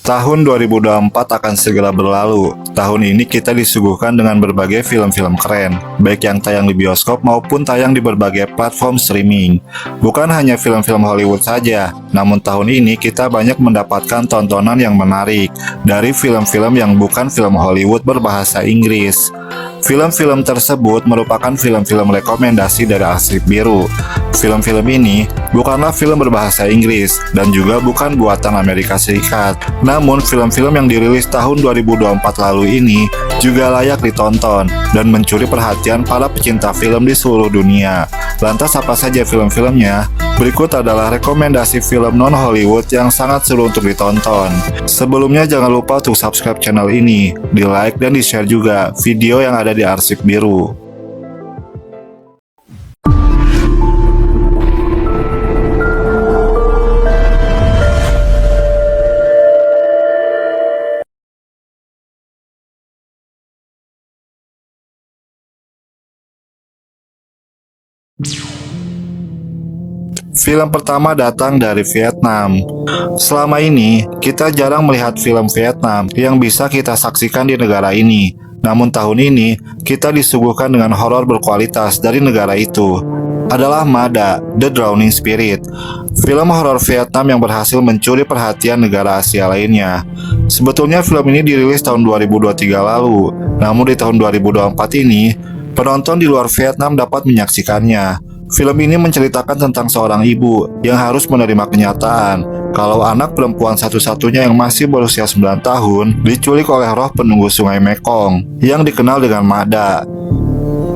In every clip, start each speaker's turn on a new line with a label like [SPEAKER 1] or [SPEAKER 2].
[SPEAKER 1] Tahun 2024 akan segera berlalu. Tahun ini kita disuguhkan dengan berbagai film-film keren, baik yang tayang di bioskop maupun tayang di berbagai platform streaming. Bukan hanya film-film Hollywood saja, namun tahun ini kita banyak mendapatkan tontonan yang menarik dari film-film yang bukan film Hollywood berbahasa Inggris. Film-film tersebut merupakan film-film rekomendasi dari Arsip Biru. Film-film ini bukanlah film berbahasa Inggris dan juga bukan buatan Amerika Serikat. Namun film-film yang dirilis tahun 2024 lalu ini juga layak ditonton dan mencuri perhatian para pecinta film di seluruh dunia. Lantas apa saja film-filmnya? Berikut adalah rekomendasi film non-Hollywood yang sangat seru untuk ditonton. Sebelumnya jangan lupa untuk subscribe channel ini, di-like dan di-share juga video yang ada di Arsip Biru. Film pertama datang dari Vietnam. Selama ini, kita jarang melihat film Vietnam yang bisa kita saksikan di negara ini. Namun tahun ini, kita disuguhkan dengan horor berkualitas dari negara itu. Adalah Mada, The Drowning Spirit. Film horor Vietnam yang berhasil mencuri perhatian negara Asia lainnya. Sebetulnya film ini dirilis tahun 2023 lalu. Namun di tahun 2024 ini, penonton di luar Vietnam dapat menyaksikannya. Film ini menceritakan tentang seorang ibu yang harus menerima kenyataan kalau anak perempuan satu-satunya yang masih berusia 9 tahun diculik oleh roh penunggu sungai Mekong yang dikenal dengan Mada.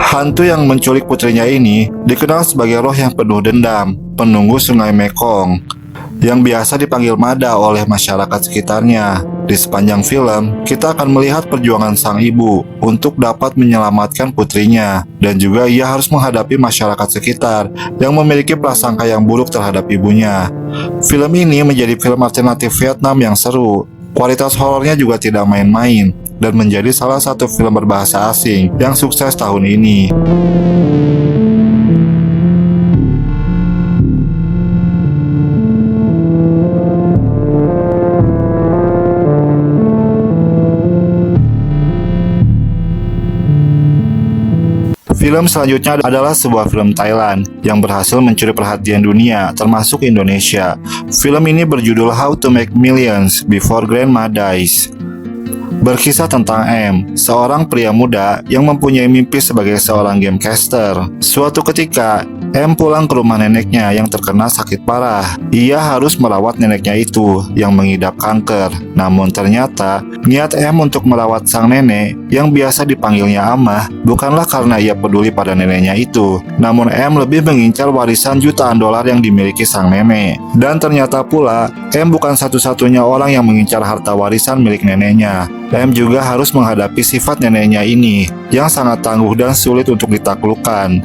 [SPEAKER 1] Hantu yang menculik putrinya ini dikenal sebagai roh yang penuh dendam, penunggu sungai Mekong, yang biasa dipanggil Mada oleh masyarakat sekitarnya. Di sepanjang film, kita akan melihat perjuangan sang ibu untuk dapat menyelamatkan putrinya, dan juga ia harus menghadapi masyarakat sekitar yang memiliki prasangka yang buruk terhadap ibunya. Film ini menjadi film alternatif Vietnam yang seru. Kualitas horornya juga tidak main-main, dan menjadi salah satu film berbahasa asing yang sukses tahun ini. Film selanjutnya adalah sebuah film Thailand yang berhasil mencuri perhatian dunia, termasuk Indonesia. Film ini berjudul How to Make Millions Before Grandma Dies. Berkisah tentang M, seorang pria muda yang mempunyai mimpi sebagai seorang gamecaster. Suatu ketika, M pulang ke rumah neneknya yang terkena sakit parah. Ia harus merawat neneknya itu yang mengidap kanker. Namun ternyata, niat M untuk merawat sang nenek yang biasa dipanggilnya Amah bukanlah karena ia peduli pada neneknya itu. Namun M lebih mengincar warisan jutaan dolar yang dimiliki sang nenek. Dan ternyata pula, M bukan satu-satunya orang yang mengincar harta warisan milik neneknya. M juga harus menghadapi sifat neneknya ini yang sangat tangguh dan sulit untuk ditaklukkan.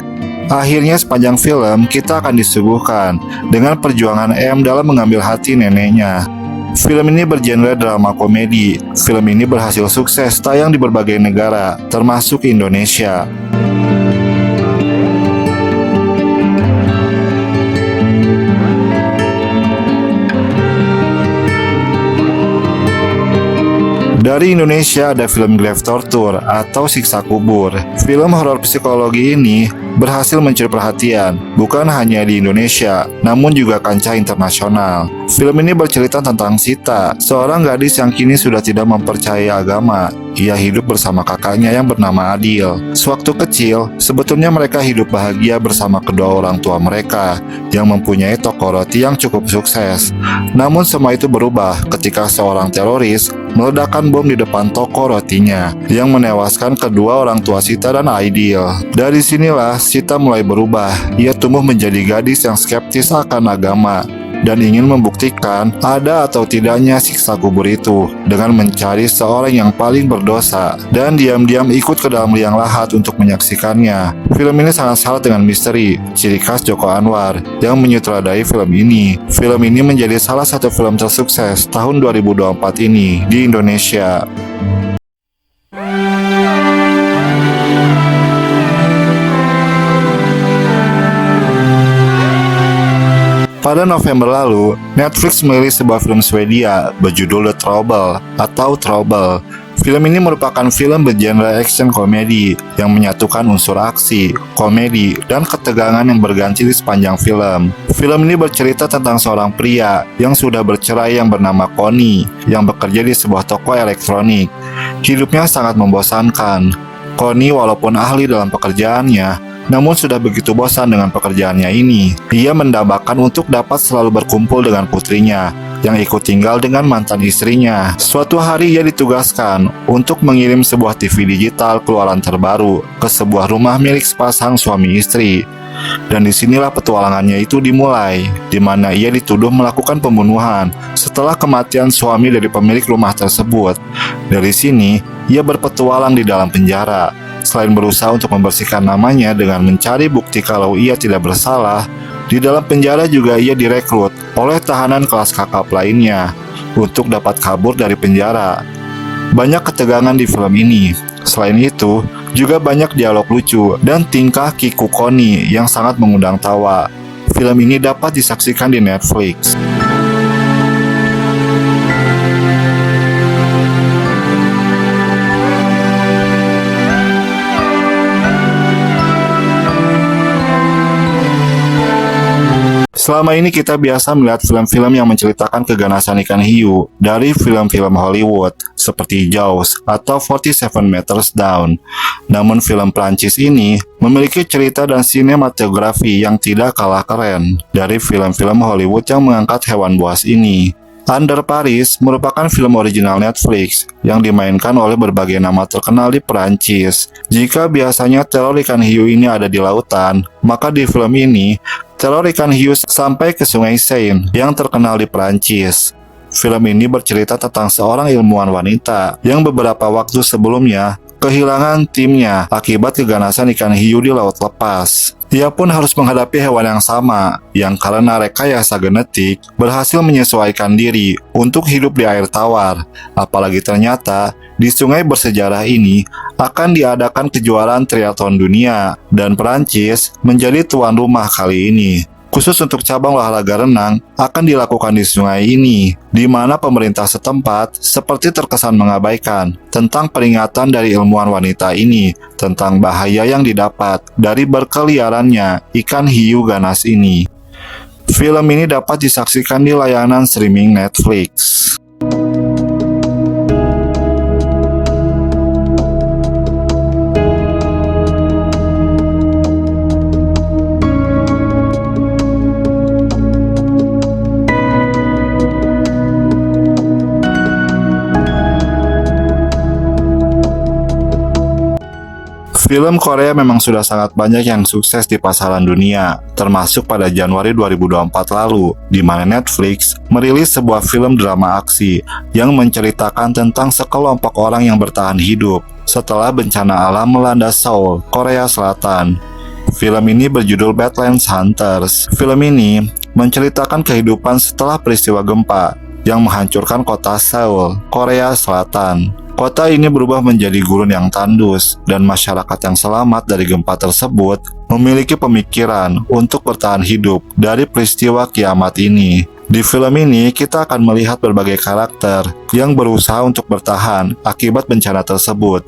[SPEAKER 1] Akhirnya sepanjang film kita akan disuguhkan dengan perjuangan M dalam mengambil hati neneknya. Film ini bergenre drama komedi. Film ini berhasil sukses tayang di berbagai negara, termasuk Indonesia. Dari Indonesia ada film Grave Torture atau Siksa Kubur. Film horor psikologi ini berhasil mencuri perhatian, bukan hanya di Indonesia, namun juga kancah internasional. Film ini bercerita tentang Sita, seorang gadis yang kini sudah tidak mempercayai agama. Ia hidup bersama kakaknya yang bernama Adil. Sewaktu kecil, sebetulnya mereka hidup bahagia bersama kedua orang tua mereka yang mempunyai toko roti yang cukup sukses. Namun semua itu berubah ketika seorang teroris meledakkan bom di depan toko rotinya yang menewaskan kedua orang tua Sita dan Adil. Dari sinilah Sita mulai berubah. Ia tumbuh menjadi gadis yang skeptis akan agama dan ingin membuktikan ada atau tidaknya siksa kubur itu dengan mencari seorang yang paling berdosa dan diam-diam ikut ke dalam liang lahat untuk menyaksikannya. Film ini sangat syarat dengan misteri, ciri khas Joko Anwar yang menyutradai film ini. Film ini menjadi salah satu film tersukses tahun 2024 ini di Indonesia. Pada November lalu, Netflix merilis sebuah film Swedia berjudul The Trouble atau Trouble. Film ini merupakan film bergenre action komedi yang menyatukan unsur aksi, komedi, dan ketegangan yang berganti di sepanjang film. Film ini bercerita tentang seorang pria yang sudah bercerai yang bernama Connie yang bekerja di sebuah toko elektronik. Hidupnya sangat membosankan. Connie walaupun ahli dalam pekerjaannya, namun sudah begitu bosan dengan pekerjaannya ini. Ia mendambakan untuk dapat selalu berkumpul dengan putrinya yang ikut tinggal dengan mantan istrinya. Suatu hari ia ditugaskan untuk mengirim sebuah TV digital keluaran terbaru ke sebuah rumah milik sepasang suami istri. Dan disinilah petualangannya itu dimulai, di mana ia dituduh melakukan pembunuhan setelah kematian suami dari pemilik rumah tersebut. Dari sini, ia berpetualang di dalam penjara. Selain berusaha untuk membersihkan namanya dengan mencari bukti kalau ia tidak bersalah, di dalam penjara juga ia direkrut oleh tahanan kelas kakap lainnya untuk dapat kabur dari penjara. Banyak ketegangan di film ini. Selain itu, juga banyak dialog lucu dan tingkah Kiku Connie yang sangat mengundang tawa. Film ini dapat disaksikan di Netflix. Selama ini kita biasa melihat film-film yang menceritakan keganasan ikan hiu dari film-film Hollywood seperti Jaws atau 47 Meters Down. Namun film Prancis ini memiliki cerita dan sinematografi yang tidak kalah keren dari film-film Hollywood yang mengangkat hewan buas ini. Under Paris merupakan film original Netflix yang dimainkan oleh berbagai nama terkenal di Perancis. Jika biasanya teror ikan hiu ini ada di lautan, maka di film ini teror ikan hiu sampai ke Sungai Seine yang terkenal di Perancis. Film ini bercerita tentang seorang ilmuwan wanita yang beberapa waktu sebelumnya kehilangan timnya akibat keganasan ikan hiu di laut lepas. Ia pun harus menghadapi hewan yang sama, yang karena rekayasa genetik berhasil menyesuaikan diri untuk hidup di air tawar. Apalagi ternyata di sungai bersejarah ini akan diadakan kejuaraan triathlon dunia dan Perancis menjadi tuan rumah kali ini. Khusus untuk cabang olahraga renang akan dilakukan di sungai ini, di mana pemerintah setempat seperti terkesan mengabaikan tentang peringatan dari ilmuwan wanita ini tentang bahaya yang didapat dari berkeliarannya ikan hiu ganas ini. Film ini dapat disaksikan di layanan streaming Netflix. Film Korea memang sudah sangat banyak yang sukses di pasaran dunia, termasuk pada Januari 2024 lalu, di mana Netflix merilis sebuah film drama aksi yang menceritakan tentang sekelompok orang yang bertahan hidup setelah bencana alam melanda Seoul, Korea Selatan. Film ini berjudul Badlands Hunters. Film ini menceritakan kehidupan setelah peristiwa gempa yang menghancurkan kota Seoul, Korea Selatan. Kota ini berubah menjadi gurun yang tandus, dan masyarakat yang selamat dari gempa tersebut memiliki pemikiran untuk bertahan hidup dari peristiwa kiamat ini. Di film ini, kita akan melihat berbagai karakter yang berusaha untuk bertahan akibat bencana tersebut.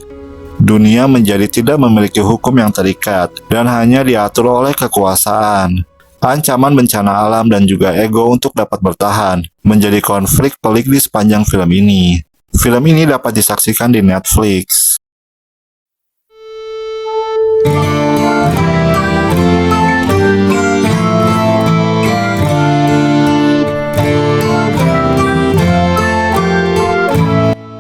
[SPEAKER 1] Dunia menjadi tidak memiliki hukum yang terikat dan hanya diatur oleh kekuasaan. Ancaman bencana alam dan juga ego untuk dapat bertahan menjadi konflik pelik di sepanjang film ini. Film ini dapat disaksikan di Netflix.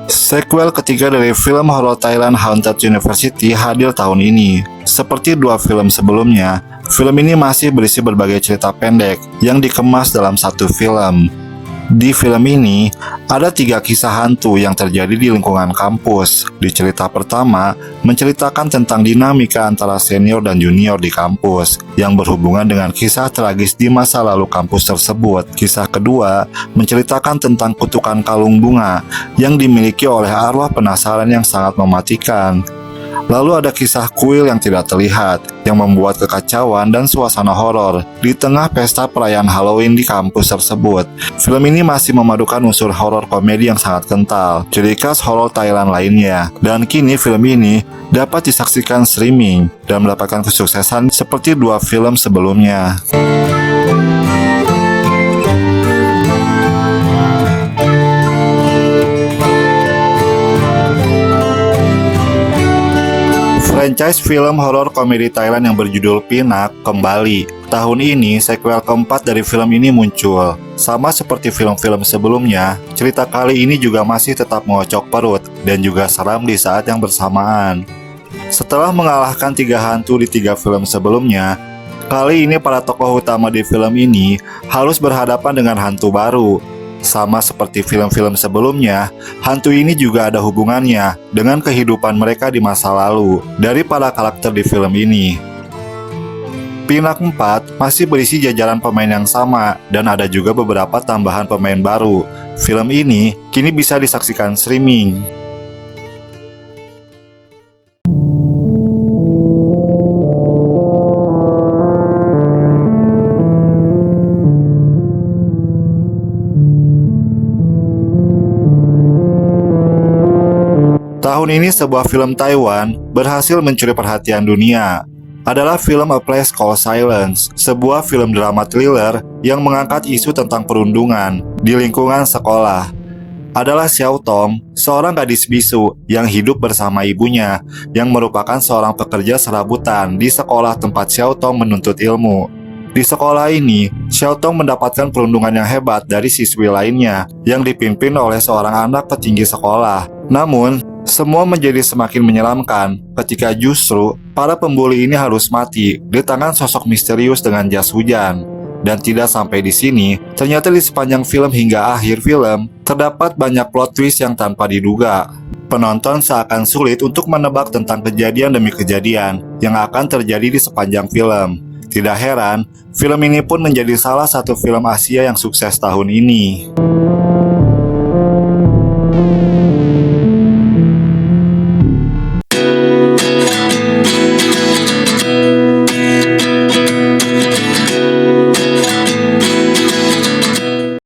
[SPEAKER 1] Sequel ketiga dari film horor Thailand Haunted University hadir tahun ini. Seperti dua film sebelumnya, film ini masih berisi berbagai cerita pendek yang dikemas dalam satu film. Di film ini, ada 3 kisah hantu yang terjadi di lingkungan kampus. Di cerita pertama, menceritakan tentang dinamika antara senior dan junior di kampus, yang berhubungan dengan kisah tragis di masa lalu kampus tersebut. Kisah kedua, menceritakan tentang kutukan kalung bunga, yang dimiliki oleh arwah penasaran yang sangat mematikan. Lalu ada kisah kuil yang tidak terlihat, yang membuat kekacauan dan suasana horor di tengah pesta perayaan Halloween di kampus tersebut. Film ini masih memadukan unsur horor komedi yang sangat kental, ciri khas horor Thailand lainnya. Dan kini film ini dapat disaksikan streaming dan mendapatkan kesuksesan seperti dua film sebelumnya. Franchise film horor komedi Thailand yang berjudul Pinak kembali. Tahun ini, sequel keempat dari film ini muncul. Sama seperti film-film sebelumnya, cerita kali ini juga masih tetap mengocok perut dan juga seram di saat yang bersamaan. Setelah mengalahkan 3 hantu di 3 film sebelumnya, kali ini para tokoh utama di film ini harus berhadapan dengan hantu baru. Sama seperti film-film sebelumnya, hantu ini juga ada hubungannya dengan kehidupan mereka di masa lalu dari para karakter di film ini. Pinak 4 masih berisi jajaran pemain yang sama dan ada juga beberapa tambahan pemain baru. Film ini kini bisa disaksikan streaming. Tahun ini sebuah film Taiwan berhasil mencuri perhatian dunia. Adalah film A Place Called Silence, sebuah film drama thriller yang mengangkat isu tentang perundungan di lingkungan sekolah. Adalah Xiao Tong, seorang gadis bisu yang hidup bersama ibunya yang merupakan seorang pekerja serabutan di sekolah tempat Xiao Tong menuntut ilmu. Di sekolah ini, Xiao Tong mendapatkan perundungan yang hebat dari siswi lainnya yang dipimpin oleh seorang anak petinggi sekolah. Namun, semua menjadi semakin menyeramkan ketika justru para pembuli ini harus mati di tangan sosok misterius dengan jas hujan. Dan tidak sampai di sini, ternyata di sepanjang film hingga akhir film, terdapat banyak plot twist yang tanpa diduga. Penonton seakan sulit untuk menebak tentang kejadian demi kejadian yang akan terjadi di sepanjang film. Tidak heran, film ini pun menjadi salah satu film Asia yang sukses tahun ini.